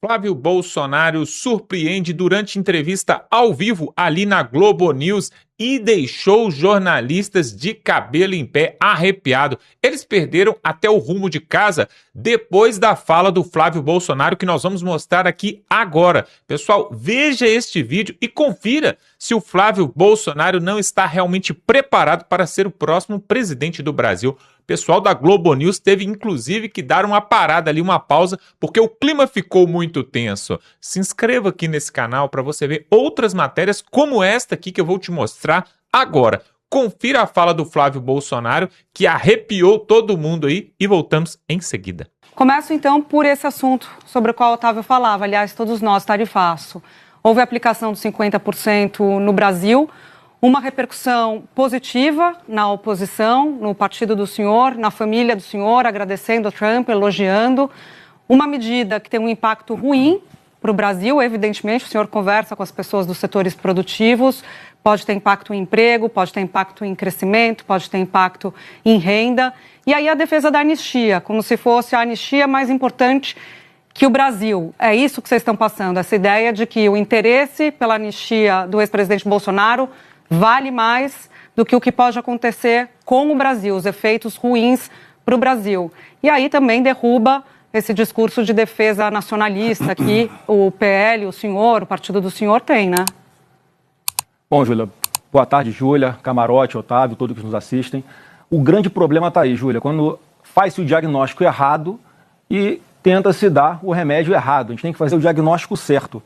Flávio Bolsonaro surpreende durante entrevista ao vivo ali na Globo News e deixou os jornalistas de cabelo em pé, arrepiado. Eles perderam até o rumo de casa depois da fala do Flávio Bolsonaro, que nós vamos mostrar aqui agora. Pessoal, veja este vídeo e confira se o Flávio Bolsonaro não está realmente preparado para ser o próximo presidente do Brasil. O pessoal da Globo News teve inclusive que dar uma parada ali, uma pausa, porque o clima ficou muito tenso. Se inscreva aqui nesse canal para você ver outras matérias como esta aqui que eu vou te mostrar agora. Confira a fala do Flávio Bolsonaro, que arrepiou todo mundo aí, e voltamos em seguida. Começo então por esse assunto sobre o qual o Otávio falava, aliás, todos nós, tarifaço. Houve a aplicação dos 50% no Brasil, uma repercussão positiva na oposição, no partido do senhor, na família do senhor, agradecendo a Trump, elogiando. Uma medida que tem um impacto ruim para o Brasil, evidentemente, o senhor conversa com as pessoas dos setores produtivos, pode ter impacto em emprego, pode ter impacto em crescimento, pode ter impacto em renda. E aí a defesa da anistia, como se fosse a anistia mais importante que o Brasil. É isso que vocês estão passando, essa ideia de que o interesse pela anistia do ex-presidente Bolsonaro vale mais do que o que pode acontecer com o Brasil, os efeitos ruins para o Brasil. E aí também derruba esse discurso de defesa nacionalista que o PL, o senhor, o partido do senhor tem, né? Bom, Júlia, boa tarde, Júlia, Camarote, Otávio, todos que nos assistem. O grande problema está aí, Júlia, quando faz-se o diagnóstico errado e tenta-se dar o remédio errado. A gente tem que fazer o diagnóstico certo.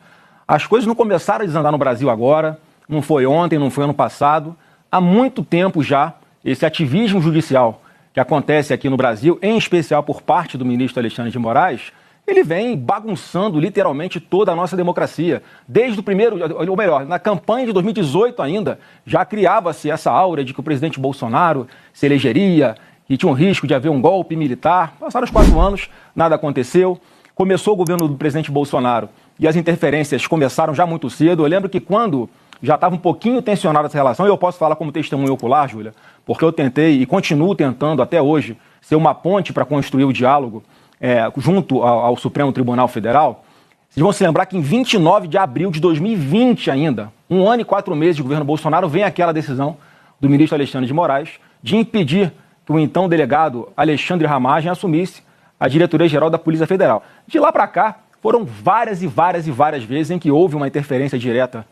As coisas não começaram a desandar no Brasil agora, não foi ontem, não foi ano passado. Há muito tempo já, esse ativismo judicial que acontece aqui no Brasil, em especial por parte do ministro Alexandre de Moraes, ele vem bagunçando literalmente toda a nossa democracia. Desde o primeiro, ou melhor, na campanha de 2018 ainda, já criava-se essa aura de que o presidente Bolsonaro se elegeria, que tinha um risco de haver um golpe militar. Passaram os 4 anos, nada aconteceu. Começou o governo do presidente Bolsonaro e as interferências começaram já muito cedo. Eu lembro que quando já estava um pouquinho tensionada essa relação, e eu posso falar como testemunho ocular, Júlia, porque eu tentei e continuo tentando até hoje ser uma ponte para construir o diálogo junto ao Supremo Tribunal Federal. Vocês vão se lembrar que em 29 de abril de 2020 ainda, 1 ano e 4 meses de governo Bolsonaro, vem aquela decisão do ministro Alexandre de Moraes de impedir que o então delegado Alexandre Ramagem assumisse a diretoria-geral da Polícia Federal. De lá para cá, foram várias vezes em que houve uma interferência direta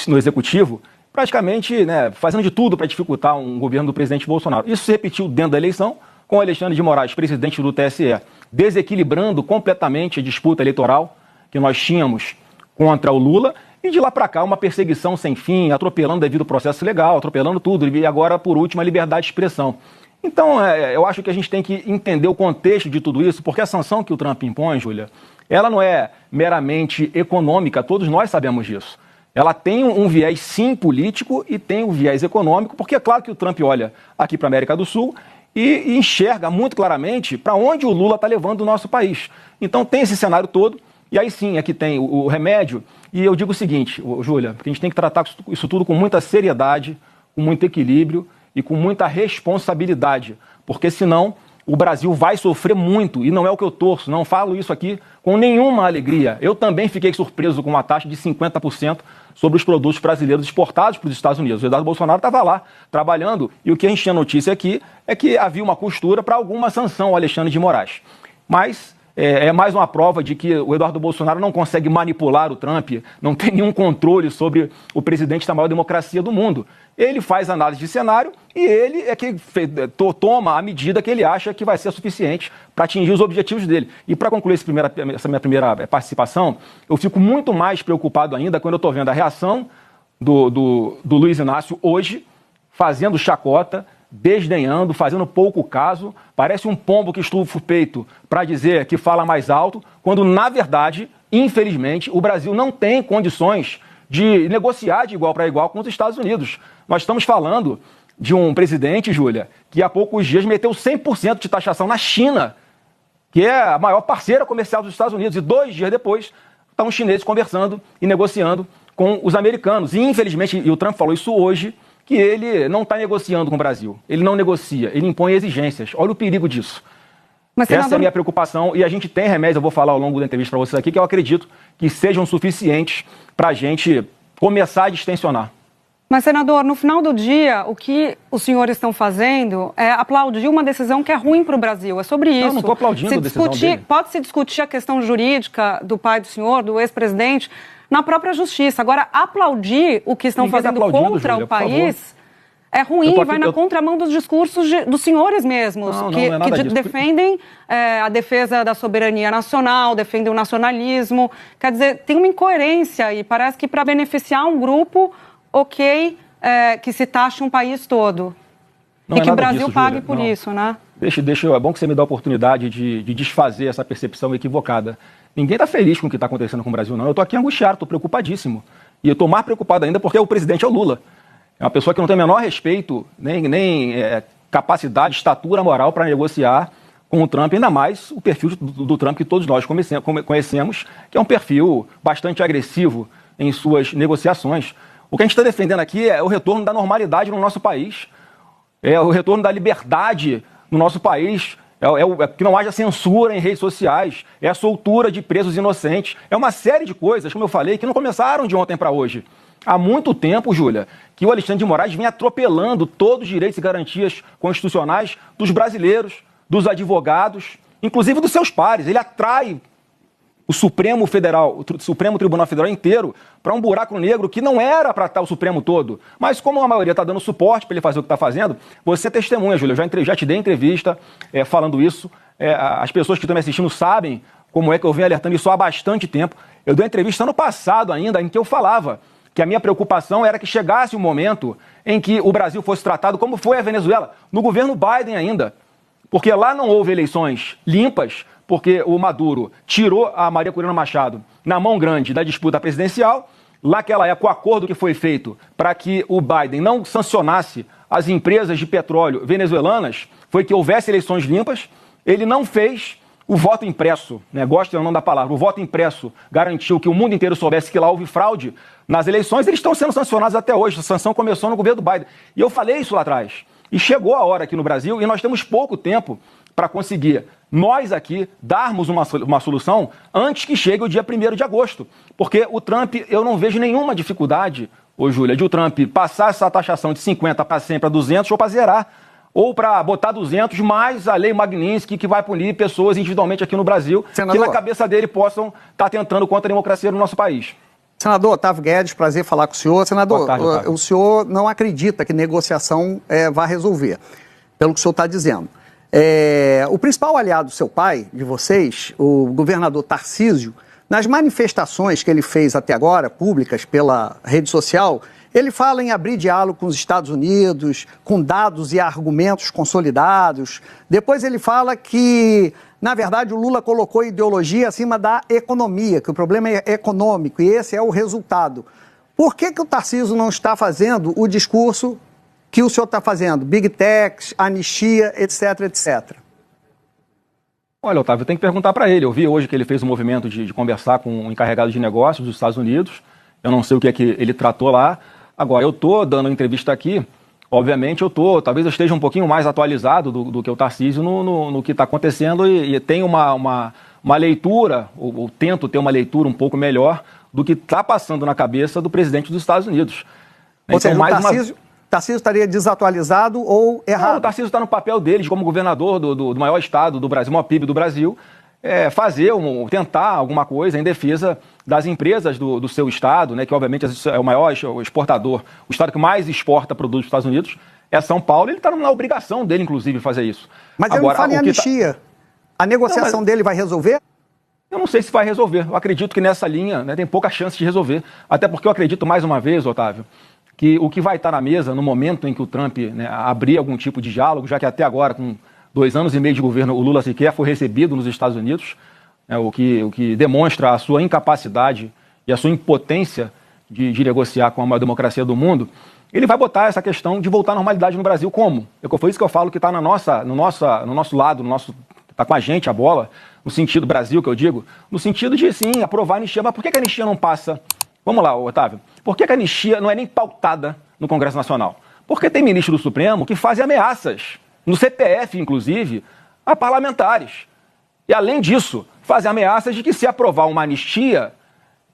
no Executivo, praticamente fazendo de tudo para dificultar um governo do presidente Bolsonaro. Isso se repetiu dentro da eleição, com Alexandre de Moraes, presidente do TSE, desequilibrando completamente a disputa eleitoral que nós tínhamos contra o Lula, e de lá para cá uma perseguição sem fim, atropelando devido ao processo legal, atropelando tudo, e agora, por último, a liberdade de expressão. Então, eu acho que a gente tem que entender o contexto de tudo isso, porque a sanção que o Trump impõe, Júlia, ela não é meramente econômica, todos nós sabemos disso. Ela tem um viés, sim, político e tem um viés econômico, porque é claro que o Trump olha aqui para a América do Sul e enxerga muito claramente para onde o Lula está levando o nosso país. Então tem esse cenário todo, e aí sim é que tem o remédio. E eu digo o seguinte, Júlia, que a gente tem que tratar isso tudo com muita seriedade, com muito equilíbrio e com muita responsabilidade, porque senão o Brasil vai sofrer muito, e não é o que eu torço, não falo isso aqui com nenhuma alegria. Eu também fiquei surpreso com uma taxa de 50% sobre os produtos brasileiros exportados para os Estados Unidos. O Eduardo Bolsonaro estava lá trabalhando, e o que a gente tinha notícia aqui é que havia uma costura para alguma sanção ao Alexandre de Moraes. Mas é mais uma prova de que o Eduardo Bolsonaro não consegue manipular o Trump, não tem nenhum controle sobre o presidente da maior democracia do mundo. Ele faz análise de cenário e ele é que toma a medida que ele acha que vai ser suficiente para atingir os objetivos dele. E para concluir essa minha primeira participação, eu fico muito mais preocupado ainda quando eu estou vendo a reação do Luiz Inácio hoje, fazendo chacota, desdenhando, fazendo pouco caso, parece um pombo que estufa o peito para dizer que fala mais alto, quando, na verdade, infelizmente, o Brasil não tem condições de negociar de igual para igual com os Estados Unidos. Nós estamos falando de um presidente, Júlia, que há poucos dias meteu 100% de taxação na China, que é a maior parceira comercial dos Estados Unidos, e 2 dias depois estão os chineses conversando e negociando com os americanos. E, infelizmente, e o Trump falou isso hoje, que ele não está negociando com o Brasil. Ele não negocia, ele impõe exigências. Olha o perigo disso. Essa é a minha preocupação e a gente tem remédios, eu vou falar ao longo da entrevista para vocês aqui, que eu acredito que sejam suficientes para a gente começar a distensionar. Mas, senador, no final do dia, o que os senhores estão fazendo é aplaudir uma decisão que é ruim para o Brasil. É sobre isso. Não estou aplaudindo a decisão dele. Pode-se discutir a questão jurídica do pai do senhor, do ex-presidente, na própria justiça. Agora, aplaudir o que estão fazendo contra o país é ruim, vai na contramão dos discursos dos senhores mesmos, que defendem a defesa da soberania nacional, defendem o nacionalismo. Quer dizer, tem uma incoerência e parece que para beneficiar um grupo... que se taxe um país todo. E que o Brasil pague por isso, né? É bom que você me dá a oportunidade de desfazer essa percepção equivocada. Ninguém está feliz com o que está acontecendo com o Brasil, não. Eu estou aqui angustiado, estou preocupadíssimo. E eu estou mais preocupado ainda porque o presidente é o Lula. É uma pessoa que não tem o menor respeito, nem capacidade, estatura moral para negociar com o Trump, ainda mais o perfil do Trump que todos nós conhecemos, que é um perfil bastante agressivo em suas negociações. O que a gente está defendendo aqui é o retorno da normalidade no nosso país, é o retorno da liberdade no nosso país, é que não haja censura em redes sociais, é a soltura de presos inocentes, é uma série de coisas, como eu falei, que não começaram de ontem para hoje. Há muito tempo, Júlia, que o Alexandre de Moraes vem atropelando todos os direitos e garantias constitucionais dos brasileiros, dos advogados, inclusive dos seus pares. Ele atrai o Supremo Tribunal Federal inteiro para um buraco negro que não era para estar o Supremo todo. Mas como a maioria está dando suporte para ele fazer o que está fazendo, você testemunha, Júlia, eu já te dei entrevista falando isso. As pessoas que estão me assistindo sabem como é que eu venho alertando isso há bastante tempo. Eu dei uma entrevista ano passado ainda, em que eu falava que a minha preocupação era que chegasse um momento em que o Brasil fosse tratado como foi a Venezuela, no governo Biden ainda. Porque lá não houve eleições limpas, porque o Maduro tirou a Maria Corina Machado na mão grande da disputa presidencial. Naquela época, o acordo que foi feito para que o Biden não sancionasse as empresas de petróleo venezuelanas foi que houvesse eleições limpas. Ele não fez o voto impresso, né? Gosto ou não da palavra, o voto impresso garantiu que o mundo inteiro soubesse que lá houve fraude nas eleições. Eles estão sendo sancionados até hoje, a sanção começou no governo do Biden. E eu falei isso lá atrás. E chegou a hora aqui no Brasil, e nós temos pouco tempo para conseguir, nós aqui, darmos uma solução antes que chegue o dia 1º de agosto. Porque o Trump, eu não vejo nenhuma dificuldade, Júlia, de o Trump passar essa taxação de 50 para 100 para 200 ou para zerar. Ou para botar 200 mais a lei Magnitsky, que vai punir pessoas individualmente aqui no Brasil, senador, que na cabeça dele possam estar tentando contra a democracia no nosso país. Senador Otávio Guedes, prazer falar com o senhor. Senador, o senhor não acredita que negociação vai resolver, pelo que o senhor está dizendo. O principal aliado do seu pai, de vocês, o governador Tarcísio, nas manifestações que ele fez até agora, públicas pela rede social, ele fala em abrir diálogo com os Estados Unidos, com dados e argumentos consolidados. Depois ele fala que, na verdade, o Lula colocou ideologia acima da economia, que o problema é econômico e esse é o resultado. Por que o Tarcísio não está fazendo o discurso que o senhor está fazendo? Big Techs, anistia, etc, etc. Olha, Otávio, eu tenho que perguntar para ele. Eu vi hoje que ele fez um movimento de conversar com um encarregado de negócios dos Estados Unidos. Eu não sei o que é que ele tratou lá. Agora, eu estou dando entrevista aqui, obviamente talvez eu esteja um pouquinho mais atualizado do que o Tarcísio no que está acontecendo e tenho uma leitura, ou tento ter uma leitura um pouco melhor do que está passando na cabeça do presidente dos Estados Unidos. Ou seja, o Tarcísio estaria desatualizado ou errado? Não, o Tarcísio está no papel dele como governador do maior estado do Brasil, maior PIB do Brasil, tentar alguma coisa em defesa das empresas do seu estado, né, que obviamente é o maior exportador, o estado que mais exporta produtos dos Estados Unidos é São Paulo. Ele está na obrigação dele, inclusive, fazer isso. Mas agora, ele não fala em anistia. A negociação dele vai resolver? Eu não sei se vai resolver. Eu acredito que nessa linha, né, tem pouca chance de resolver. Até porque eu acredito, mais uma vez, Otávio, que o que vai estar na mesa no momento em que o Trump, né, abrir algum tipo de diálogo, já que até agora, com 2 anos e meio de governo, o Lula sequer foi recebido nos Estados Unidos, o que demonstra a sua incapacidade e a sua impotência de negociar com a maior democracia do mundo. Ele vai botar essa questão de voltar à normalidade no Brasil como? Foi isso que eu falo que está no nosso lado, está com a gente a bola, no sentido Brasil, que eu digo, no sentido de, sim, aprovar a anistia. Mas por que a anistia não passa? Vamos lá, Otávio. Por que a anistia não é nem pautada no Congresso Nacional? Porque tem ministro do Supremo que fazem ameaças, no CPF, inclusive, a parlamentares. E, além disso, fazer ameaças de que, se aprovar uma anistia,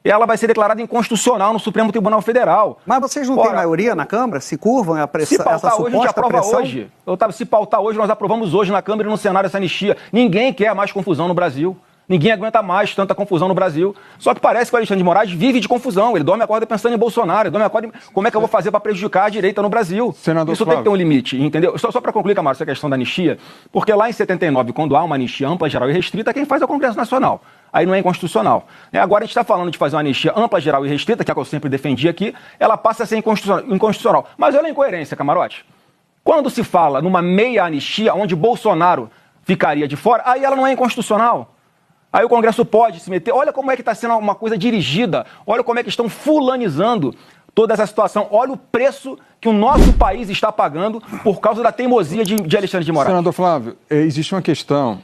ela vai ser declarada inconstitucional no Supremo Tribunal Federal. Mas vocês não têm maioria na Câmara? Se curvam a pressão, essa suposta hoje, a gente aprova pressão? Hoje. Se pautar hoje, nós aprovamos hoje na Câmara e no Senado essa anistia. Ninguém quer mais confusão no Brasil. Ninguém aguenta mais tanta confusão no Brasil. Só que parece que o Alexandre de Moraes vive de confusão. Ele dorme e acorda pensando em Bolsonaro. Ele dorme e acorda como é que eu vou fazer para prejudicar a direita no Brasil. Senador Isso Flávio. tem que ter um limite, entendeu? Só para concluir, Camargo, essa questão da anistia, porque lá em 79, quando há uma anistia ampla, geral e restrita, quem faz é o Congresso Nacional. Aí não é inconstitucional. Agora a gente está falando de fazer uma anistia ampla, geral e restrita, que é a que eu sempre defendi aqui, ela passa a ser inconstitucional. Mas olha a incoerência, Camarote. Quando se fala numa meia anistia, onde Bolsonaro ficaria de fora, aí ela não é inconstitucional. Aí o Congresso pode se meter. Olha como é que está sendo uma coisa dirigida. Olha como é que estão fulanizando toda essa situação. Olha o preço que o nosso país está pagando por causa da teimosia de Alexandre de Moraes. Senador Flávio, existe uma questão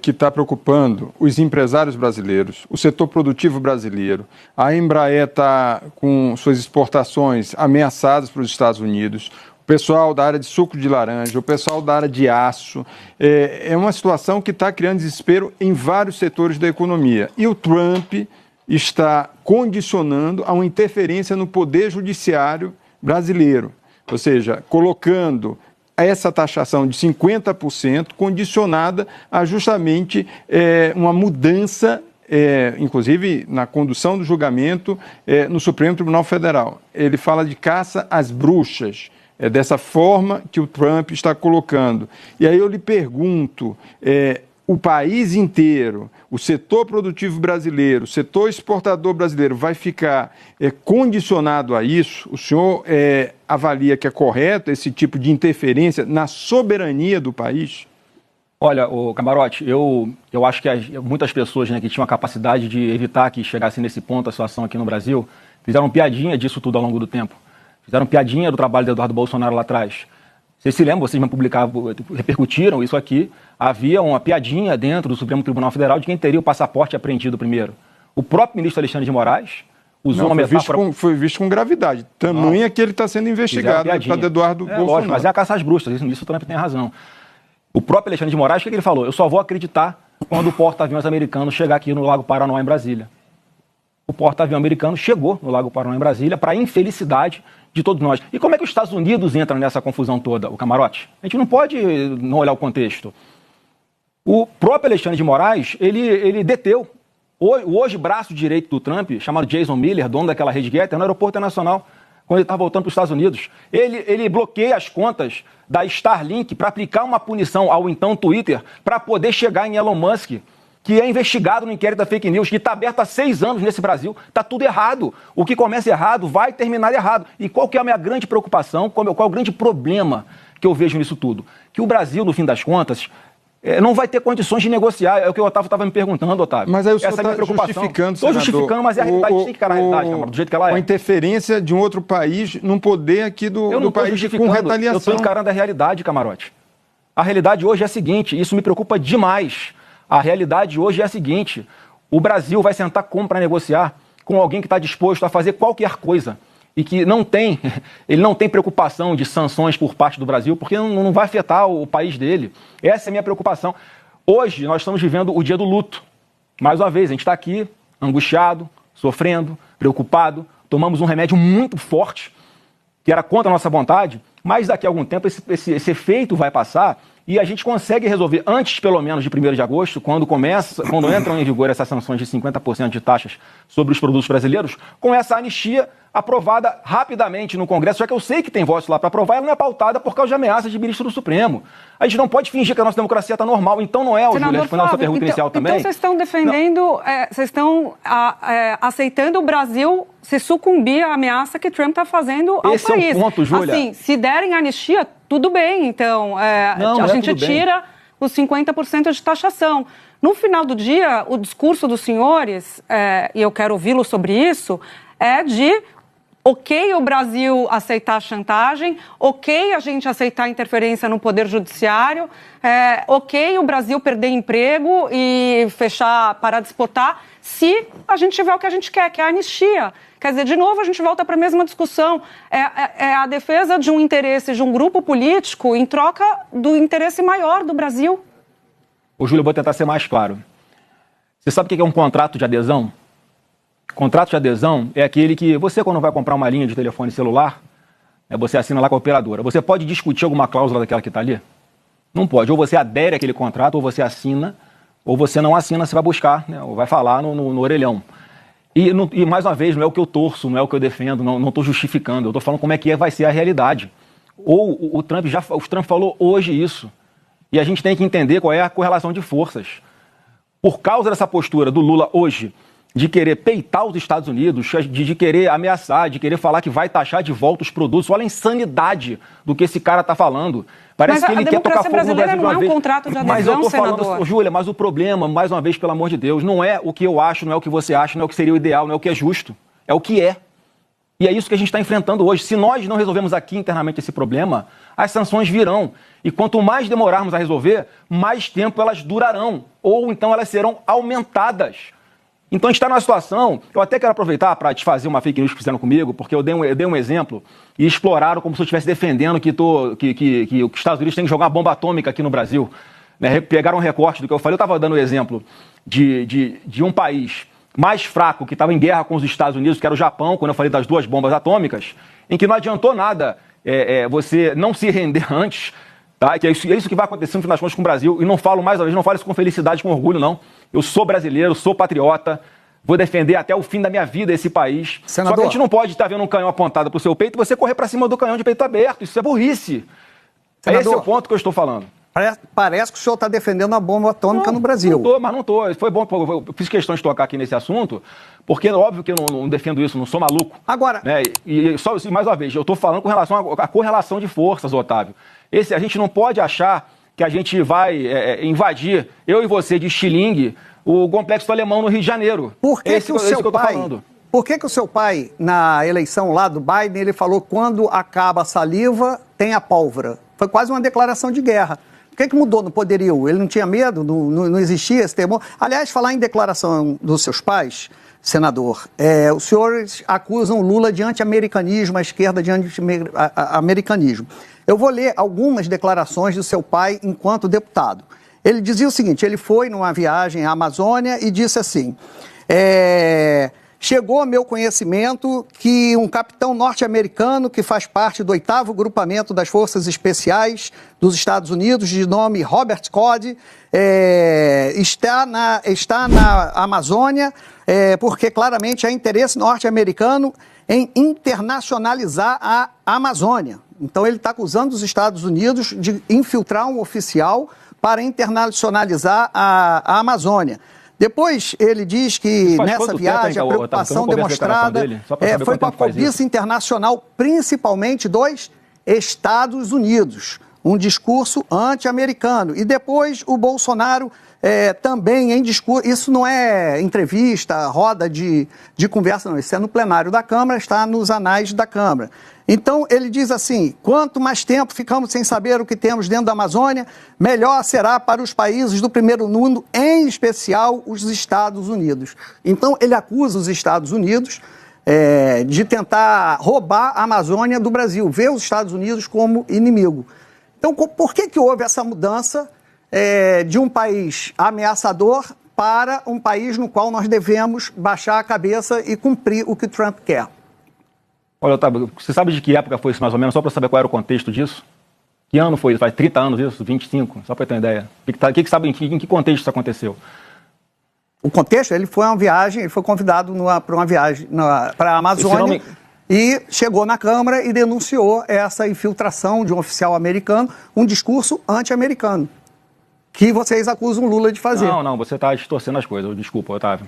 que está preocupando os empresários brasileiros, o setor produtivo brasileiro. A Embraer está com suas exportações ameaçadas para os Estados Unidos. O pessoal da área de suco de laranja, o pessoal da área de aço. É uma situação que está criando desespero em vários setores da economia. E o Trump está condicionando a uma interferência no poder judiciário brasileiro. Ou seja, colocando essa taxação de 50% condicionada a justamente uma mudança, inclusive na condução do julgamento no Supremo Tribunal Federal. Ele fala de caça às bruxas. É dessa forma que o Trump está colocando. E aí eu lhe pergunto, o país inteiro, o setor produtivo brasileiro, o setor exportador brasileiro vai ficar condicionado a isso? O senhor avalia que é correto esse tipo de interferência na soberania do país? Olha, Camarote, eu acho que muitas pessoas, né, que tinham a capacidade de evitar que chegasse nesse ponto a situação aqui no Brasil, fizeram piadinha disso tudo ao longo do tempo. Fizeram piadinha do trabalho de Eduardo Bolsonaro lá atrás. Vocês se lembram, vocês me publicavam, repercutiram isso aqui. Havia uma piadinha dentro do Supremo Tribunal Federal de quem teria o passaporte apreendido primeiro. O próprio ministro Alexandre de Moraes usou uma metáfora... Foi visto com gravidade. Tamanha que ele está sendo investigado pelo Eduardo Bolsonaro. Lógico, mas é a caça às bruxas, isso o Trump tem razão. O próprio Alexandre de Moraes, o que ele falou? Eu só vou acreditar quando o porta-aviões americano chegar aqui no Lago Paranoá, em Brasília. O porta-avião americano chegou no Lago Paranoá, em Brasília, para a infelicidade de todos nós. E como é que os Estados Unidos entram nessa confusão toda, o Camarote? A gente não pode não olhar o contexto. O próprio Alexandre de Moraes, ele deteu o hoje braço direito do Trump, chamado Jason Miller, dono daquela rede Getter, no aeroporto internacional, quando ele estava voltando para os Estados Unidos. Ele bloqueia as contas da Starlink para aplicar uma punição ao então Twitter para poder chegar em Elon Musk, que é investigado no inquérito da fake news, que está aberto há 6 anos nesse Brasil. Está tudo errado. O que começa errado vai terminar errado. E qual que é a minha grande preocupação, qual é o grande problema que eu vejo nisso tudo? Que o Brasil, no fim das contas, não vai ter condições de negociar. É o que o Otávio estava me perguntando, Otávio. Mas aí o senhor está justificando, senador. Estou justificando, mas é a realidade, tem que ficar na realidade, Câmara, do jeito que ela é. A interferência de um outro país num poder aqui do país com retaliação. Eu estou encarando a realidade, Camarote. A realidade hoje é a seguinte, isso me preocupa demais. A realidade hoje é a seguinte, o Brasil vai sentar para negociar com alguém que está disposto a fazer qualquer coisa e que ele não tem preocupação de sanções por parte do Brasil, porque não vai afetar o país dele. Essa é a minha preocupação. Hoje nós estamos vivendo o dia do luto. Mais uma vez, a gente está aqui angustiado, sofrendo, preocupado, tomamos um remédio muito forte, que era contra a nossa vontade, mas daqui a algum tempo esse efeito vai passar e a gente consegue resolver antes, pelo menos, de 1º de agosto, quando entram em vigor essas sanções de 50% de taxas sobre os produtos brasileiros, com essa anistia aprovada rapidamente no Congresso, já que eu sei que tem votos lá para aprovar, ela não é pautada por causa de ameaças de ministro do Supremo. A gente não pode fingir que a nossa democracia está normal. Então não é, Júlia, respondendo a sua pergunta inicial também. Então vocês estão defendendo, vocês estão aceitando o Brasil se sucumbir à ameaça que Trump está fazendo ao país. Esse é o ponto, Júlia. Assim, se derem anistia, tudo bem. Então, a gente tira os 50% de taxação. No final do dia, o discurso dos senhores, e eu quero ouvi-lo sobre isso, é de ok o Brasil aceitar a chantagem, ok a gente aceitar a interferência no Poder Judiciário, ok o Brasil perder emprego e parar de exportar, se a gente tiver o que a gente quer, que é a anistia. Quer dizer, de novo, a gente volta para a mesma discussão. É a defesa de um interesse de um grupo político em troca do interesse maior do Brasil. Ô, Júlio, eu vou tentar ser mais claro. Você sabe o que é um contrato de adesão? Contrato de adesão é aquele que você, quando vai comprar uma linha de telefone celular, você assina lá com a operadora. Você pode discutir alguma cláusula daquela que está ali? Não pode. Ou você adere àquele contrato, ou você assina, ou você não assina, você vai buscar, né? Ou vai falar no orelhão. E, mais uma vez, não é o que eu torço, não é o que eu defendo, não estou justificando. Eu estou falando como é que vai ser a realidade. Ou o Trump falou hoje isso. E a gente tem que entender qual é a correlação de forças. Por causa dessa postura do Lula hoje, de querer peitar os Estados Unidos, de querer ameaçar, de querer falar que vai taxar de volta os produtos. Olha a insanidade do que esse cara está falando. Parece que ele quer tocar fogo no Brasil de uma vez. Não é um contrato de adesão, mas eu tô senador. falando, Júlia, mas o problema, mais uma vez, pelo amor de Deus, não é o que eu acho, não é o que você acha, não é o que seria o ideal, não é o que é justo. É o que é. E é isso que a gente está enfrentando hoje. Se nós não resolvemos aqui internamente esse problema, as sanções virão. E quanto mais demorarmos a resolver, mais tempo elas durarão. Ou então elas serão aumentadas. Então a gente está numa situação, eu até quero aproveitar para desfazer uma fake news que fizeram comigo, porque eu dei um exemplo e exploraram como se eu estivesse defendendo que os Estados Unidos têm que jogar uma bomba atômica aqui no Brasil. Né? Pegaram um recorte do que eu falei, eu estava dando o exemplo de um país mais fraco que estava em guerra com os Estados Unidos, que era o Japão, quando eu falei das 2 bombas atômicas, em que não adiantou nada você não se render antes. Tá? Que é isso que vai acontecer no final das contas com o Brasil. E não falo mais uma vez, não falo isso com felicidade, com orgulho, não. Eu sou brasileiro, sou patriota, vou defender até o fim da minha vida esse país. Senador, só que a gente não pode estar vendo um canhão apontado para o seu peito e você correr para cima do canhão de peito aberto. Isso é burrice. Senador, esse é o ponto que eu estou falando. Parece que o senhor está defendendo a bomba atômica no Brasil. Não estou. Foi bom, eu fiz questão de tocar aqui nesse assunto, porque é óbvio que eu não defendo isso, não sou maluco. Agora... Né? E só mais uma vez, eu estou falando com relação à correlação de forças, Otávio. A gente não pode achar que a gente vai invadir, eu e você, de estilingue, o Complexo do Alemão no Rio de Janeiro. Por que o seu pai, na eleição lá do Biden, ele falou quando acaba a saliva, tem a pólvora? Foi quase uma declaração de guerra. O que mudou no poderio? Ele não tinha medo? Não existia esse temor? Aliás, falar em declaração dos seus pais, senador, os senhores acusam o Lula de anti-americanismo, a esquerda de anti-americanismo. Eu vou ler algumas declarações do seu pai enquanto deputado. Ele dizia o seguinte, ele foi numa viagem à Amazônia e disse assim, chegou a meu conhecimento que um capitão norte-americano que faz parte do 8º Grupamento das Forças Especiais dos Estados Unidos, de nome Robert Cody, está na Amazônia porque claramente há interesse norte-americano em internacionalizar a Amazônia. Então ele está acusando os Estados Unidos de infiltrar um oficial para internacionalizar a Amazônia. Depois ele diz que nessa viagem a preocupação demonstrada foi com a cobiça internacional, principalmente dos Estados Unidos. Um discurso anti-americano. E depois o Bolsonaro também em discurso, isso não é entrevista, roda de conversa, não, isso é no plenário da Câmara, está nos anais da Câmara. Então ele diz assim, quanto mais tempo ficamos sem saber o que temos dentro da Amazônia, melhor será para os países do primeiro mundo, em especial os Estados Unidos. Então ele acusa os Estados Unidos de tentar roubar a Amazônia do Brasil, vê os Estados Unidos como inimigo. Então por que houve essa mudança de um país ameaçador para um país no qual nós devemos baixar a cabeça e cumprir o que Trump quer? Olha, Otávio, você sabe de que época foi isso mais ou menos, só para saber qual era o contexto disso? Que ano foi isso? Faz 30 anos isso? 25? Só para ter uma ideia. Em que contexto isso aconteceu? O contexto? Ele foi convidado para uma viagem para a Amazônia e chegou na Câmara e denunciou essa infiltração de um oficial americano, um discurso anti-americano, que vocês acusam o Lula de fazer. Não, você está distorcendo as coisas, desculpa, Otávio.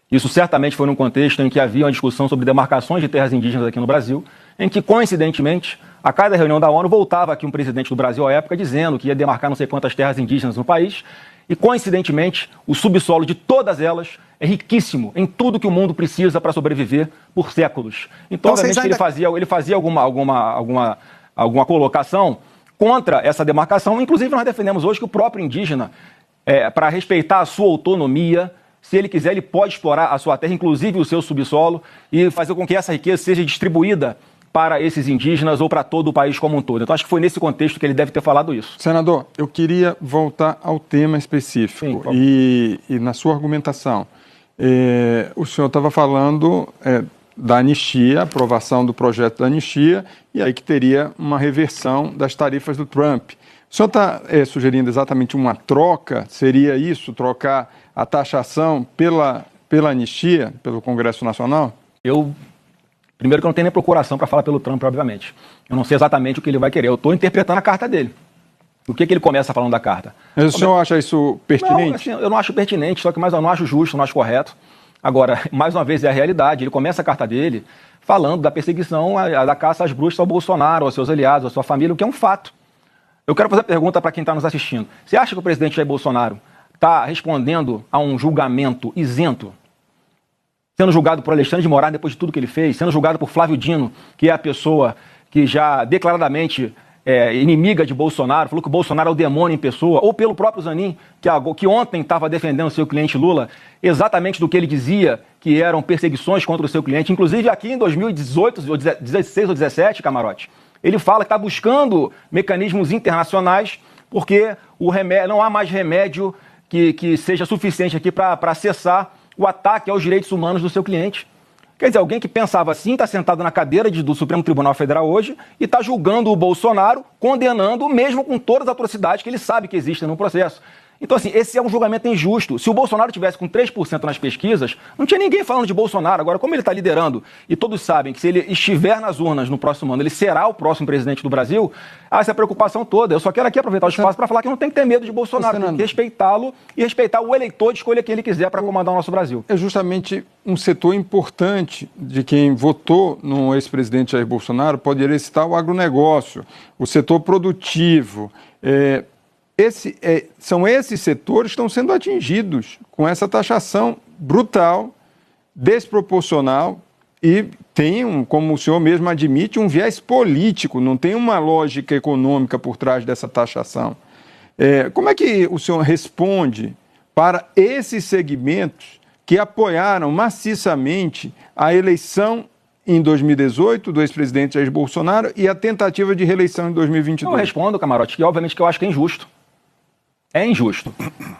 Isso certamente foi num contexto em que havia uma discussão sobre demarcações de terras indígenas aqui no Brasil, em que, coincidentemente, a cada reunião da ONU voltava aqui um presidente do Brasil à época dizendo que ia demarcar não sei quantas terras indígenas no país, e, coincidentemente, o subsolo de todas elas é riquíssimo em tudo que o mundo precisa para sobreviver por séculos. Então, obviamente, ele fazia alguma colocação contra essa demarcação. Inclusive, nós defendemos hoje que o próprio indígena, para respeitar a sua autonomia, se ele quiser, ele pode explorar a sua terra, inclusive o seu subsolo, e fazer com que essa riqueza seja distribuída para esses indígenas ou para todo o país como um todo. Então, acho que foi nesse contexto que ele deve ter falado isso. Senador, eu queria voltar ao tema específico. Sim, e na sua argumentação, o senhor estava falando da anistia, aprovação do projeto da anistia, e aí que teria uma reversão das tarifas do Trump. O senhor está sugerindo exatamente uma troca? Seria isso, trocar a taxação pela anistia, pelo Congresso Nacional? Primeiro que eu não tenho nem procuração para falar pelo Trump, obviamente. Eu não sei exatamente o que ele vai querer. Eu estou interpretando a carta dele. O que ele começa falando da carta? Mas o senhor acha isso pertinente? Não, assim, eu não acho pertinente, só que mais eu não acho justo, não acho correto. Agora, mais uma vez, é a realidade. Ele começa a carta dele falando da perseguição, da caça às bruxas ao Bolsonaro, aos seus aliados, à sua família, o que é um fato. Eu quero fazer a pergunta para quem está nos assistindo. Você acha que o presidente Jair Bolsonaro está respondendo a um julgamento isento? Sendo julgado por Alexandre de Moraes depois de tudo que ele fez, sendo julgado por Flávio Dino, que é a pessoa que já declaradamente é inimiga de Bolsonaro, falou que o Bolsonaro é o demônio em pessoa, ou pelo próprio Zanin, que ontem estava defendendo o seu cliente Lula, exatamente do que ele dizia que eram perseguições contra o seu cliente, inclusive aqui em 2018, 16 ou 17, Camarote, ele fala que está buscando mecanismos internacionais porque não há mais remédio que seja suficiente aqui para cessar o ataque aos direitos humanos do seu cliente. Quer dizer, alguém que pensava assim está sentado na cadeira do Supremo Tribunal Federal hoje e está julgando o Bolsonaro, condenando, mesmo com todas as atrocidades que ele sabe que existem no processo. Então, assim, esse é um julgamento injusto. Se o Bolsonaro tivesse com 3% nas pesquisas, não tinha ninguém falando de Bolsonaro. Agora, como ele está liderando, e todos sabem que se ele estiver nas urnas no próximo ano, ele será o próximo presidente do Brasil, há essa preocupação toda. Eu só quero aqui aproveitar o espaço para falar que não tem que ter medo de Bolsonaro, tem que respeitá-lo e respeitar o eleitor de escolha que ele quiser para comandar o nosso Brasil. É justamente um setor importante de quem votou no ex-presidente Jair Bolsonaro, poderia citar o agronegócio, o setor produtivo, são esses setores que estão sendo atingidos com essa taxação brutal, desproporcional e tem, como o senhor mesmo admite, um viés político, não tem uma lógica econômica por trás dessa taxação. Como é que o senhor responde para esses segmentos que apoiaram maciçamente a eleição em 2018 do ex-presidente Jair Bolsonaro e a tentativa de reeleição em 2022? Eu respondo, Camarote, que obviamente que eu acho que é injusto. É injusto.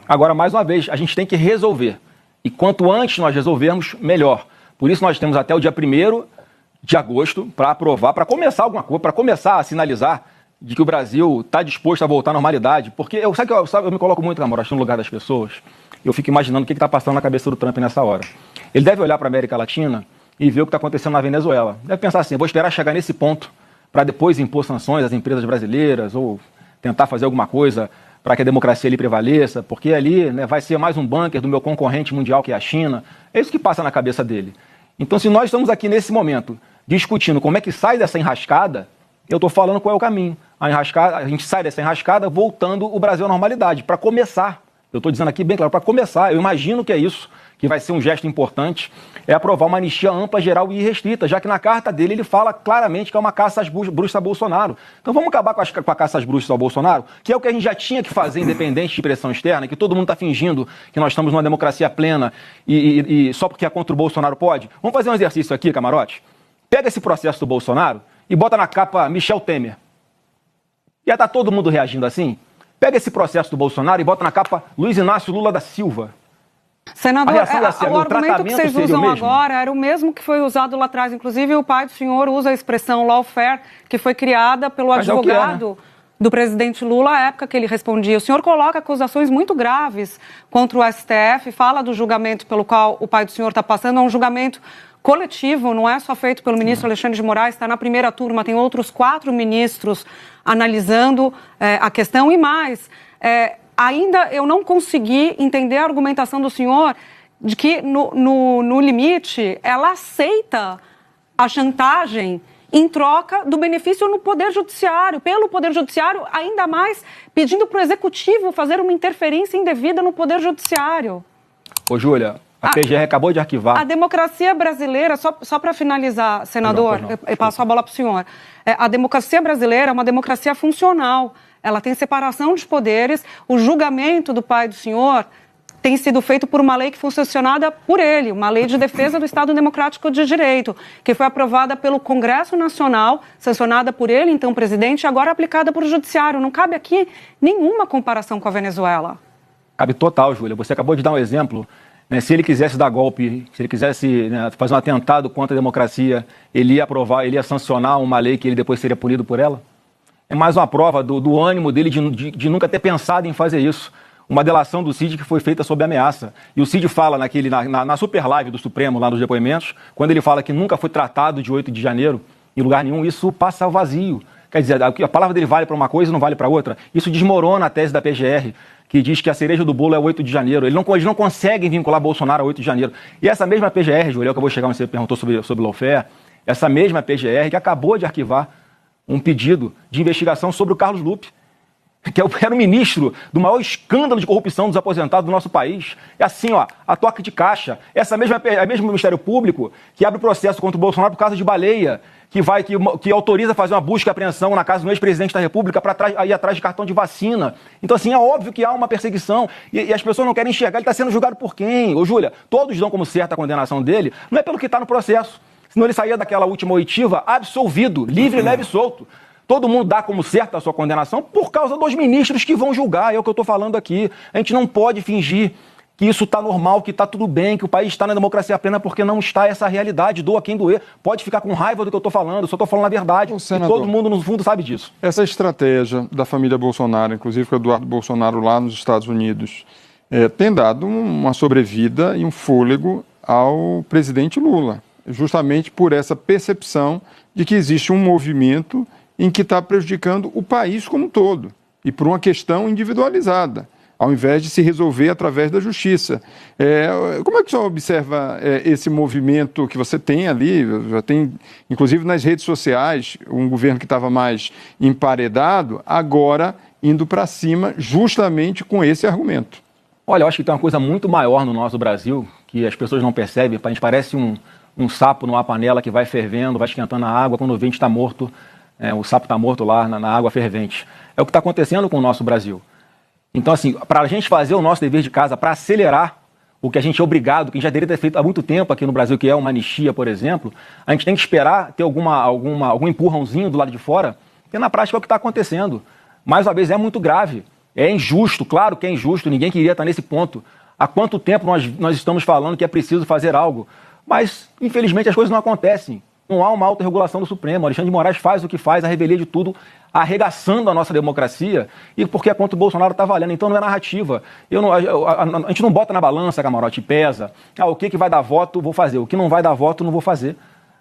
Agora, mais uma vez, a gente tem que resolver. E quanto antes nós resolvermos, melhor. Por isso nós temos até o dia 1º de agosto para aprovar, para começar alguma coisa, para começar a sinalizar de que o Brasil está disposto a voltar à normalidade. Porque eu me coloco muito, Camarote, no lugar das pessoas. Eu fico imaginando o que está passando na cabeça do Trump nessa hora. Ele deve olhar para a América Latina e ver o que está acontecendo na Venezuela. Deve pensar assim, vou esperar chegar nesse ponto para depois impor sanções às empresas brasileiras ou tentar fazer alguma coisa para que a democracia ali prevaleça, porque ali vai ser mais um bunker do meu concorrente mundial, que é a China. É isso que passa na cabeça dele. Então, se nós estamos aqui nesse momento discutindo como é que sai dessa enrascada, eu estou falando qual é o caminho. A gente sai dessa enrascada voltando o Brasil à normalidade, para começar. Eu estou dizendo aqui bem claro, para começar, eu imagino que é isso, que vai ser um gesto importante, é aprovar uma anistia ampla, geral e irrestrita, já que na carta dele ele fala claramente que é uma caça às bruxas a Bolsonaro. Então vamos acabar com a caça às bruxas ao Bolsonaro, que é o que a gente já tinha que fazer independente de pressão externa, que todo mundo está fingindo que nós estamos numa democracia plena e só porque é contra o Bolsonaro pode. Vamos fazer um exercício aqui, Camarote? Pega esse processo do Bolsonaro e bota na capa Michel Temer. Já está todo mundo reagindo assim? Pega esse processo do Bolsonaro e bota na capa Luiz Inácio Lula da Silva. Senador, o argumento que vocês usam agora era o mesmo que foi usado lá atrás. Inclusive, o pai do senhor usa a expressão lawfare, que foi criada pelo advogado do presidente Lula à época que ele respondia. O senhor coloca acusações muito graves contra o STF, fala do julgamento pelo qual o pai do senhor está passando, é um julgamento coletivo, não é só feito pelo ministro Alexandre de Moraes, está na primeira turma, tem outros 4 ministros analisando a questão e mais. Ainda eu não consegui entender a argumentação do senhor de que, no limite, ela aceita a chantagem em troca do benefício no Poder Judiciário, pelo Poder Judiciário, ainda mais pedindo para o Executivo fazer uma interferência indevida no Poder Judiciário. Ô, Júlia, a PGR acabou de arquivar. A democracia brasileira, só para finalizar, senador, eu passo a bola para o senhor. A democracia brasileira é uma democracia funcional. Ela tem separação de poderes. O julgamento do pai do senhor tem sido feito por uma lei que foi sancionada por ele, uma lei de defesa do Estado Democrático de Direito, que foi aprovada pelo Congresso Nacional, sancionada por ele, então presidente, e agora aplicada por Judiciário. Não cabe aqui nenhuma comparação com a Venezuela. Cabe total, Júlia. Você acabou de dar um exemplo. Né, se ele quisesse dar golpe, se ele quisesse, né, fazer um atentado contra a democracia, ele ia aprovar, ele ia sancionar uma lei que ele depois seria punido por ela? É mais uma prova do ânimo dele de nunca ter pensado em fazer isso. Uma delação do Cid que foi feita sob ameaça. E o Cid fala na super live do Supremo, lá nos depoimentos, quando ele fala que nunca foi tratado de 8 de janeiro, em lugar nenhum, isso passa ao vazio. Quer dizer, a palavra dele vale para uma coisa e não vale para outra. Isso desmorona a tese da PGR, que diz que a cereja do bolo é o 8 de janeiro. Eles não conseguem vincular Bolsonaro a 8 de janeiro. E essa mesma PGR, Júlio, que eu vou chegar, você perguntou sobre lawfare, essa mesma PGR que acabou de arquivar um pedido de investigação sobre o Carlos Lupe, que era o ministro do maior escândalo de corrupção dos aposentados do nosso país. É assim, ó, a toque de caixa. Essa mesmo Ministério Público que abre processo contra o Bolsonaro por causa de baleia, que autoriza fazer uma busca e apreensão na casa do ex-presidente da República para ir atrás de cartão de vacina. Então, assim, é óbvio que há uma perseguição e as pessoas não querem enxergar. Ele está sendo julgado por quem? Ô, Júlia, todos dão como certa a condenação dele, não é pelo que está no processo. Senão ele saía daquela última oitiva absolvido, livre, leve e solto. Todo mundo dá como certa a sua condenação por causa dos ministros que vão julgar, é o que eu estou falando aqui. A gente não pode fingir que isso está normal, que está tudo bem, que o país está na democracia plena, porque não está essa realidade. Doa quem doer. Pode ficar com raiva do que eu estou falando, eu só estou falando a verdade. E todo mundo, no fundo, sabe disso. Essa estratégia da família Bolsonaro, inclusive com o Eduardo Bolsonaro lá nos Estados Unidos, tem dado uma sobrevida e um fôlego ao presidente Lula, justamente por essa percepção de que existe um movimento em que está prejudicando o país como um todo, e por uma questão individualizada, ao invés de se resolver através da justiça. Como é que o senhor observa esse movimento que você tem ali, já tem, inclusive nas redes sociais, um governo que estava mais emparedado, agora indo para cima justamente com esse argumento? Olha, eu acho que tem uma coisa muito maior no nosso Brasil, que as pessoas não percebem, a gente parece um sapo numa panela que vai fervendo, vai esquentando a água, quando o vento está morto, o sapo está morto lá na água fervente. É o que está acontecendo com o nosso Brasil. Então, assim, para a gente fazer o nosso dever de casa, para acelerar o que a gente é obrigado, que a gente já deveria ter feito há muito tempo aqui no Brasil, que é uma anistia, por exemplo, a gente tem que esperar ter algum empurrãozinho do lado de fora, que na prática é o que está acontecendo. Mais uma vez, é muito grave, é injusto, claro que é injusto, ninguém queria estar nesse ponto. Há quanto tempo nós estamos falando que é preciso fazer algo? Mas, infelizmente, as coisas não acontecem. Não há uma autorregulação do Supremo. O Alexandre de Moraes faz o que faz, a revelia de tudo, arregaçando a nossa democracia, e porque é contra o Bolsonaro está valendo. Então não é narrativa. A gente não bota na balança, Camarote, e pesa. O que vai dar voto, vou fazer. O que não vai dar voto, não vou fazer.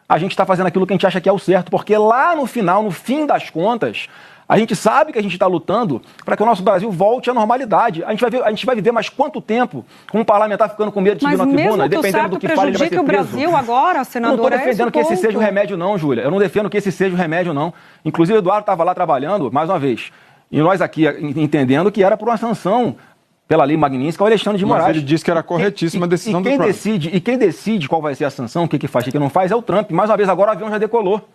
A gente está fazendo aquilo que a gente acha que é o certo, porque lá no final, no fim das contas, a gente sabe que a gente está lutando para que o nosso Brasil volte à normalidade. A gente vai viver mais quanto tempo com um parlamentar ficando com medo de subir na tribuna, dependendo do que fale, ele vai ser preso. Mas mesmo que o Brasil agora, senador, eu não estou defendendo que esse seja o remédio, não, Júlia. Eu não defendo que esse seja o remédio, não. Inclusive, o Eduardo estava lá trabalhando, mais uma vez, e nós aqui entendendo que era por uma sanção pela lei Magnitsky ao Alexandre de Moraes. Mas ele disse que era corretíssima a decisão do Trump. E quem decide qual vai ser a sanção, o que faz, o que não faz, é o Trump. Mais uma vez, agora o avião já decolou.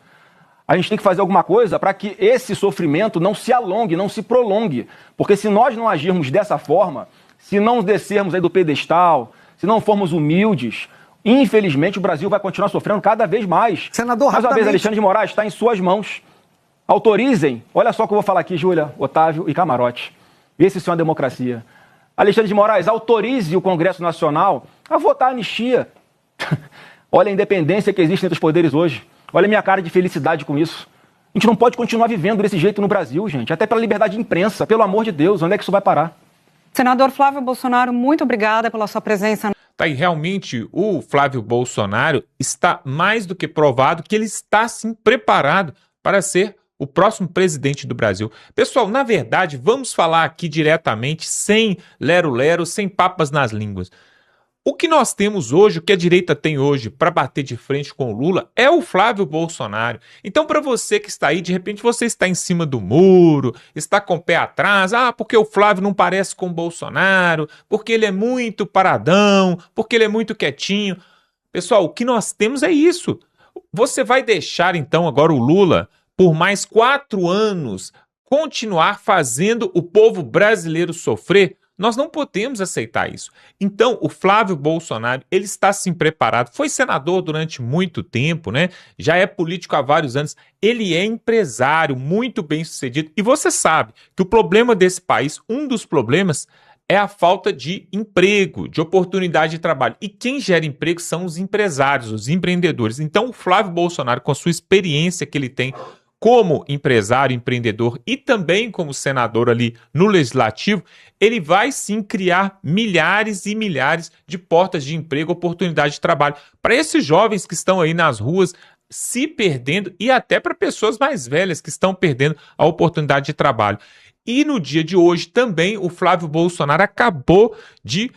A gente tem que fazer alguma coisa para que esse sofrimento não se alongue, não se prolongue. Porque se nós não agirmos dessa forma, se não descermos aí do pedestal, se não formos humildes, infelizmente o Brasil vai continuar sofrendo cada vez mais. Senador, mais uma vez, Alexandre de Moraes está em suas mãos. Autorizem, olha só o que eu vou falar aqui, Júlia, Otávio e Camarote. Esse sim é uma democracia. Alexandre de Moraes, autorize o Congresso Nacional a votar a anistia. Olha a independência que existe entre os poderes hoje. Olha a minha cara de felicidade com isso. A gente não pode continuar vivendo desse jeito no Brasil, gente. Até pela liberdade de imprensa, pelo amor de Deus. Onde é que isso vai parar? Senador Flávio Bolsonaro, muito obrigada pela sua presença. Tá, e realmente o Flávio Bolsonaro está mais do que provado que ele está, sim, preparado para ser o próximo presidente do Brasil. Pessoal, na verdade, vamos falar aqui diretamente, sem lero-lero, sem papas nas línguas. O que nós temos hoje, o que a direita tem hoje para bater de frente com o Lula é o Flávio Bolsonaro. Então, para você que está aí, de repente você está em cima do muro, está com o pé atrás, porque o Flávio não parece com o Bolsonaro, porque ele é muito paradão, porque ele é muito quietinho. Pessoal, o que nós temos é isso. Você vai deixar, então, agora o Lula, por mais 4 anos, continuar fazendo o povo brasileiro sofrer? Nós não podemos aceitar isso. Então, o Flávio Bolsonaro, ele está sim preparado, foi senador durante muito tempo, né? Já é político há vários anos, ele é empresário, muito bem sucedido. E você sabe que o problema desse país, um dos problemas, é a falta de emprego, de oportunidade de trabalho. E quem gera emprego são os empresários, os empreendedores. Então, o Flávio Bolsonaro, com a sua experiência que ele tem como empresário, empreendedor e também como senador ali no Legislativo, ele vai sim criar milhares e milhares de portas de emprego, oportunidade de trabalho para esses jovens que estão aí nas ruas se perdendo e até para pessoas mais velhas que estão perdendo a oportunidade de trabalho. E no dia de hoje também o Flávio Bolsonaro acabou de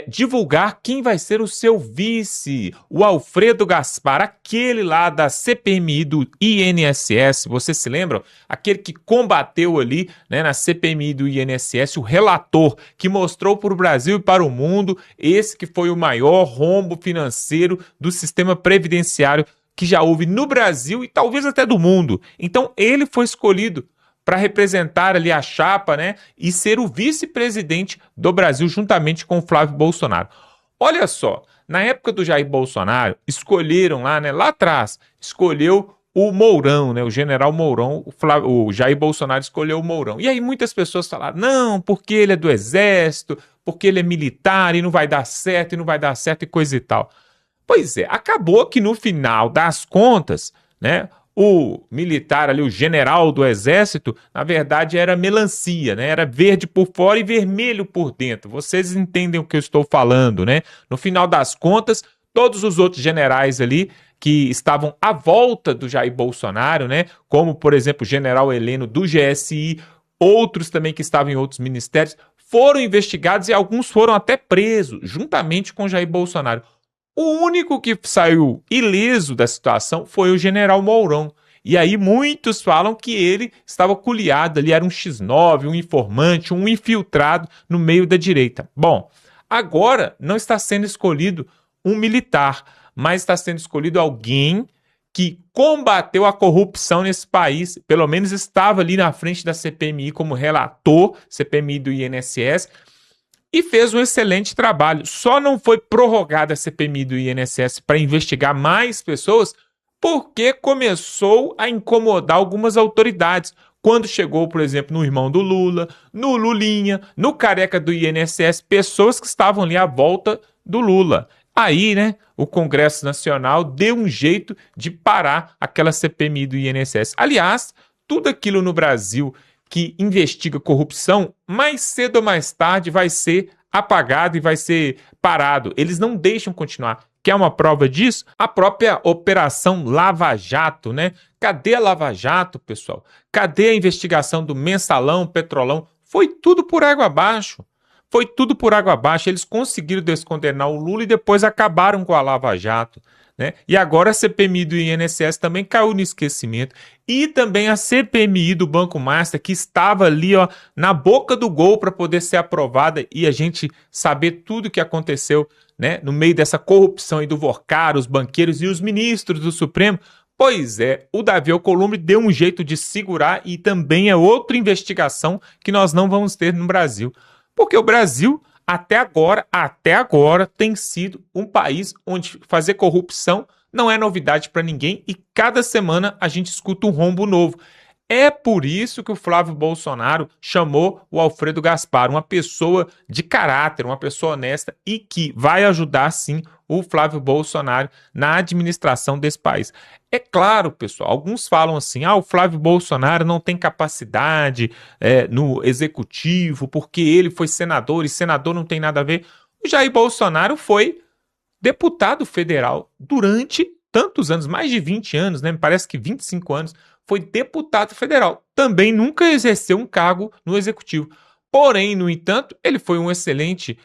divulgar quem vai ser o seu vice, o Alfredo Gaspar, aquele lá da CPMI do INSS, vocês se lembram? Aquele que combateu ali, né, na CPMI do INSS, o relator que mostrou para o Brasil e para o mundo esse que foi o maior rombo financeiro do sistema previdenciário que já houve no Brasil e talvez até do mundo. Então ele foi escolhido para representar ali a chapa, né, e ser o vice-presidente do Brasil juntamente com o Flávio Bolsonaro. Olha só, na época do Jair Bolsonaro, escolheram lá, né, lá atrás, escolheu o Mourão, né, o general Mourão, o Jair Bolsonaro escolheu o Mourão. E aí muitas pessoas falaram, não, porque ele é do Exército, porque ele é militar e não vai dar certo, e coisa e tal. Pois é, acabou que no final das contas, né, o militar ali, o general do Exército, na verdade era melancia, né? Era verde por fora e vermelho por dentro. Vocês entendem o que eu estou falando, né? No final das contas, todos os outros generais ali que estavam à volta do Jair Bolsonaro, né? Como, por exemplo, o general Heleno do GSI, outros também que estavam em outros ministérios, foram investigados e alguns foram até presos, juntamente com Jair Bolsonaro. O único que saiu ileso da situação foi o general Mourão. E aí muitos falam que ele estava culiado ali, era um X9, um informante, um infiltrado no meio da direita. Bom, agora não está sendo escolhido um militar, mas está sendo escolhido alguém que combateu a corrupção nesse país, pelo menos estava ali na frente da CPMI como relator, CPMI do INSS, e fez um excelente trabalho. Só não foi prorrogada a CPMI do INSS para investigar mais pessoas porque começou a incomodar algumas autoridades. Quando chegou, por exemplo, no irmão do Lula, no Lulinha, no careca do INSS, pessoas que estavam ali à volta do Lula. Aí, né, o Congresso Nacional deu um jeito de parar aquela CPMI do INSS. Aliás, tudo aquilo no Brasil que investiga corrupção, mais cedo ou mais tarde vai ser apagado e vai ser parado. Eles não deixam continuar. Quer uma prova disso? A própria Operação Lava Jato, né? Cadê a Lava Jato, pessoal? Cadê a investigação do Mensalão, Petrolão? Foi tudo por água abaixo. Foi tudo por água abaixo. Eles conseguiram descondenar o Lula e depois acabaram com a Lava Jato, né? E agora a CPMI do INSS também caiu no esquecimento. E também a CPMI do Banco Master, que estava ali, ó, na boca do gol para poder ser aprovada e a gente saber tudo o que aconteceu, né, no meio dessa corrupção aí do Vorcar, os banqueiros e os ministros do Supremo. Pois é, o Davi Alcolumbre deu um jeito de segurar e também é outra investigação que nós não vamos ter no Brasil. Porque o Brasil, até agora, tem sido um país onde fazer corrupção não é novidade para ninguém e cada semana a gente escuta um rombo novo. É por isso que o Flávio Bolsonaro chamou o Alfredo Gaspar, uma pessoa de caráter, uma pessoa honesta e que vai ajudar, sim, o Flávio Bolsonaro na administração desse país. É claro, pessoal, alguns falam assim, o Flávio Bolsonaro não tem capacidade no executivo porque ele foi senador e senador não tem nada a ver. O Jair Bolsonaro foi deputado federal durante tantos anos, mais de 20 anos, né? Me parece que 25 anos, foi deputado federal. Também nunca exerceu um cargo no executivo. Porém, no entanto, ele foi um excelente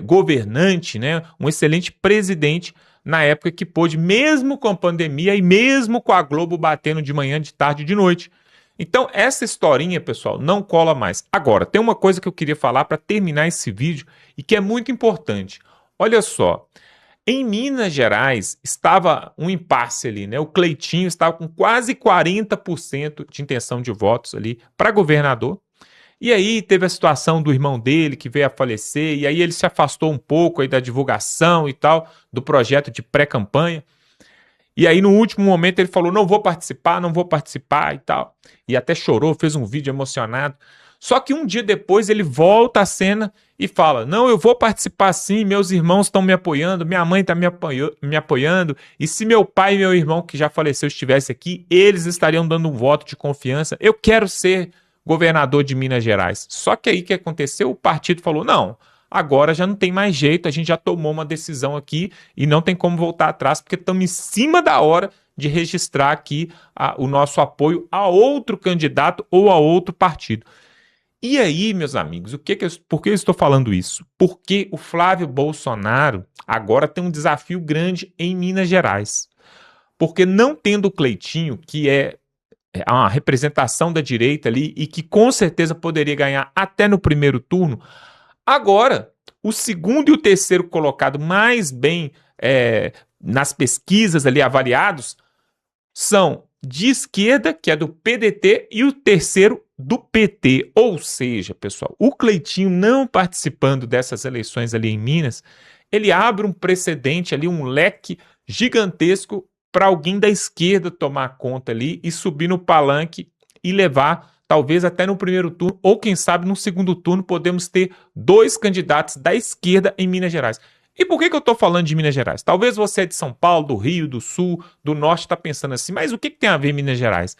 governante, né? Um excelente presidente na época que pôde, mesmo com a pandemia e mesmo com a Globo batendo de manhã, de tarde e de noite. Então, essa historinha, pessoal, não cola mais. Agora, tem uma coisa que eu queria falar para terminar esse vídeo e que é muito importante. Olha só. Em Minas Gerais, estava um impasse ali, né? O Cleitinho estava com quase 40% de intenção de votos ali para governador. E aí teve a situação do irmão dele que veio a falecer, e aí ele se afastou um pouco aí da divulgação e tal, do projeto de pré-campanha. E aí no último momento ele falou, não vou participar e tal. E até chorou, fez um vídeo emocionado. Só que um dia depois ele volta à cena e fala, não, eu vou participar sim, meus irmãos estão me apoiando, minha mãe está me apoiando, e se meu pai e meu irmão que já faleceu estivesse aqui, eles estariam dando um voto de confiança, eu quero ser governador de Minas Gerais. Só que aí o que aconteceu? O partido falou, não, agora já não tem mais jeito, a gente já tomou uma decisão aqui e não tem como voltar atrás, porque estamos em cima da hora de registrar aqui o nosso apoio a outro candidato ou a outro partido. E aí, meus amigos, por que eu estou falando isso? Porque o Flávio Bolsonaro agora tem um desafio grande em Minas Gerais. Porque não tendo o Cleitinho, que é uma representação da direita ali e que com certeza poderia ganhar até no primeiro turno, agora o segundo e o terceiro colocado mais bem nas pesquisas ali avaliados são de esquerda, que é do PDT, e o terceiro do PT. Ou seja, pessoal, o Cleitinho não participando dessas eleições ali em Minas, ele abre um precedente ali, um leque gigantesco para alguém da esquerda tomar conta ali e subir no palanque e levar, talvez até no primeiro turno, ou quem sabe no segundo turno, podemos ter 2 candidatos da esquerda em Minas Gerais. E por que eu estou falando de Minas Gerais? Talvez você é de São Paulo, do Rio, do Sul, do Norte, está pensando assim, mas o que tem a ver Minas Gerais?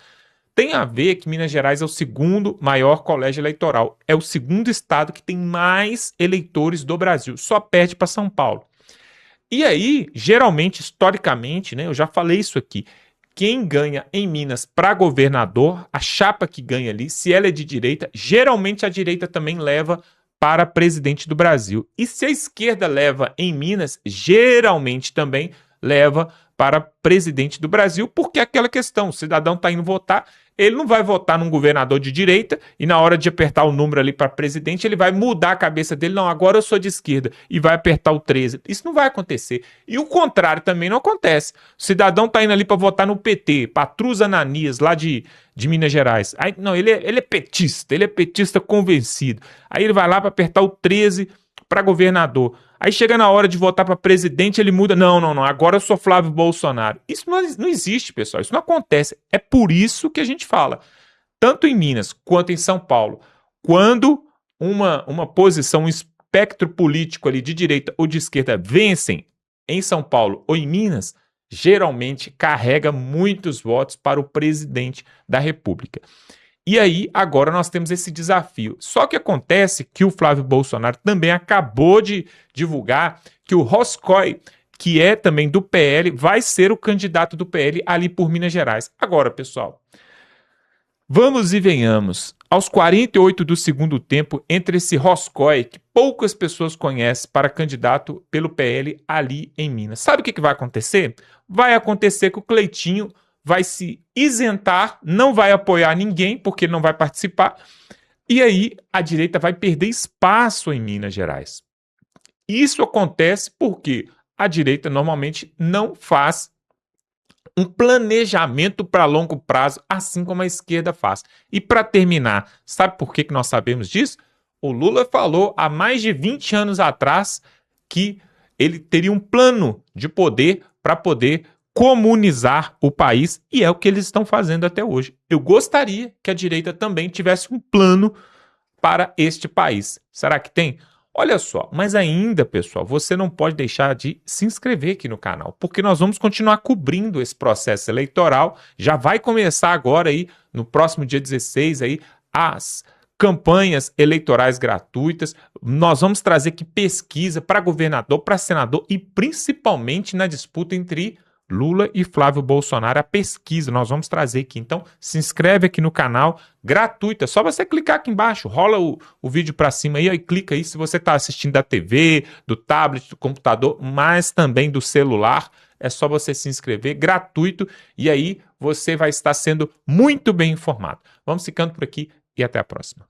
Tem a ver que Minas Gerais é o segundo maior colégio eleitoral. É o segundo estado que tem mais eleitores do Brasil. Só perde para São Paulo. E aí, geralmente, historicamente, né, eu já falei isso aqui, quem ganha em Minas para governador, a chapa que ganha ali, se ela é de direita, geralmente a direita também leva para presidente do Brasil. E se a esquerda leva em Minas, geralmente também leva para presidente do Brasil, porque é aquela questão, o cidadão está indo votar, ele não vai votar num governador de direita e na hora de apertar o número ali para presidente, ele vai mudar a cabeça dele, não, agora eu sou de esquerda, e vai apertar o 13. Isso não vai acontecer. E o contrário também não acontece. O cidadão está indo ali para votar no PT, Patrus Ananias, lá de Minas Gerais. Aí, não, ele é petista convencido. Aí ele vai lá para apertar o 13 para governador. Aí chega na hora de votar para presidente, ele muda. Não, agora eu sou Flávio Bolsonaro. Isso não existe, pessoal. Isso não acontece. É por isso que a gente fala, tanto em Minas quanto em São Paulo, quando uma posição, um espectro político ali de direita ou de esquerda vencem em São Paulo ou em Minas, geralmente carrega muitos votos para o presidente da República. E aí, agora nós temos esse desafio. Só que acontece que o Flávio Bolsonaro também acabou de divulgar que o Roscoe, que é também do PL, vai ser o candidato do PL ali por Minas Gerais. Agora, pessoal, vamos e venhamos. Aos 48 do segundo tempo, entre esse Roscoe, que poucas pessoas conhecem, para candidato pelo PL ali em Minas. Sabe o que vai acontecer? Vai acontecer que o Cleitinho vai se isentar, não vai apoiar ninguém, porque ele não vai participar, e aí a direita vai perder espaço em Minas Gerais. Isso acontece porque a direita normalmente não faz um planejamento para longo prazo, assim como a esquerda faz. E para terminar, sabe por que nós sabemos disso? O Lula falou há mais de 20 anos atrás que ele teria um plano de poder para poder comunizar o país, e é o que eles estão fazendo até hoje. Eu gostaria que a direita também tivesse um plano para este país. Será que tem? Olha só, mas ainda, pessoal, você não pode deixar de se inscrever aqui no canal, porque nós vamos continuar cobrindo esse processo eleitoral. Já vai começar agora aí, no próximo dia 16, aí, as campanhas eleitorais gratuitas. Nós vamos trazer aqui pesquisa para governador, para senador e principalmente na disputa entre Lula e Flávio Bolsonaro, a pesquisa, nós vamos trazer aqui. Então, se inscreve aqui no canal, gratuito, é só você clicar aqui embaixo, rola o vídeo para cima aí, ó, e clica aí se você está assistindo da TV, do tablet, do computador, mas também do celular, é só você se inscrever, gratuito, e aí você vai estar sendo muito bem informado. Vamos ficando por aqui e até a próxima.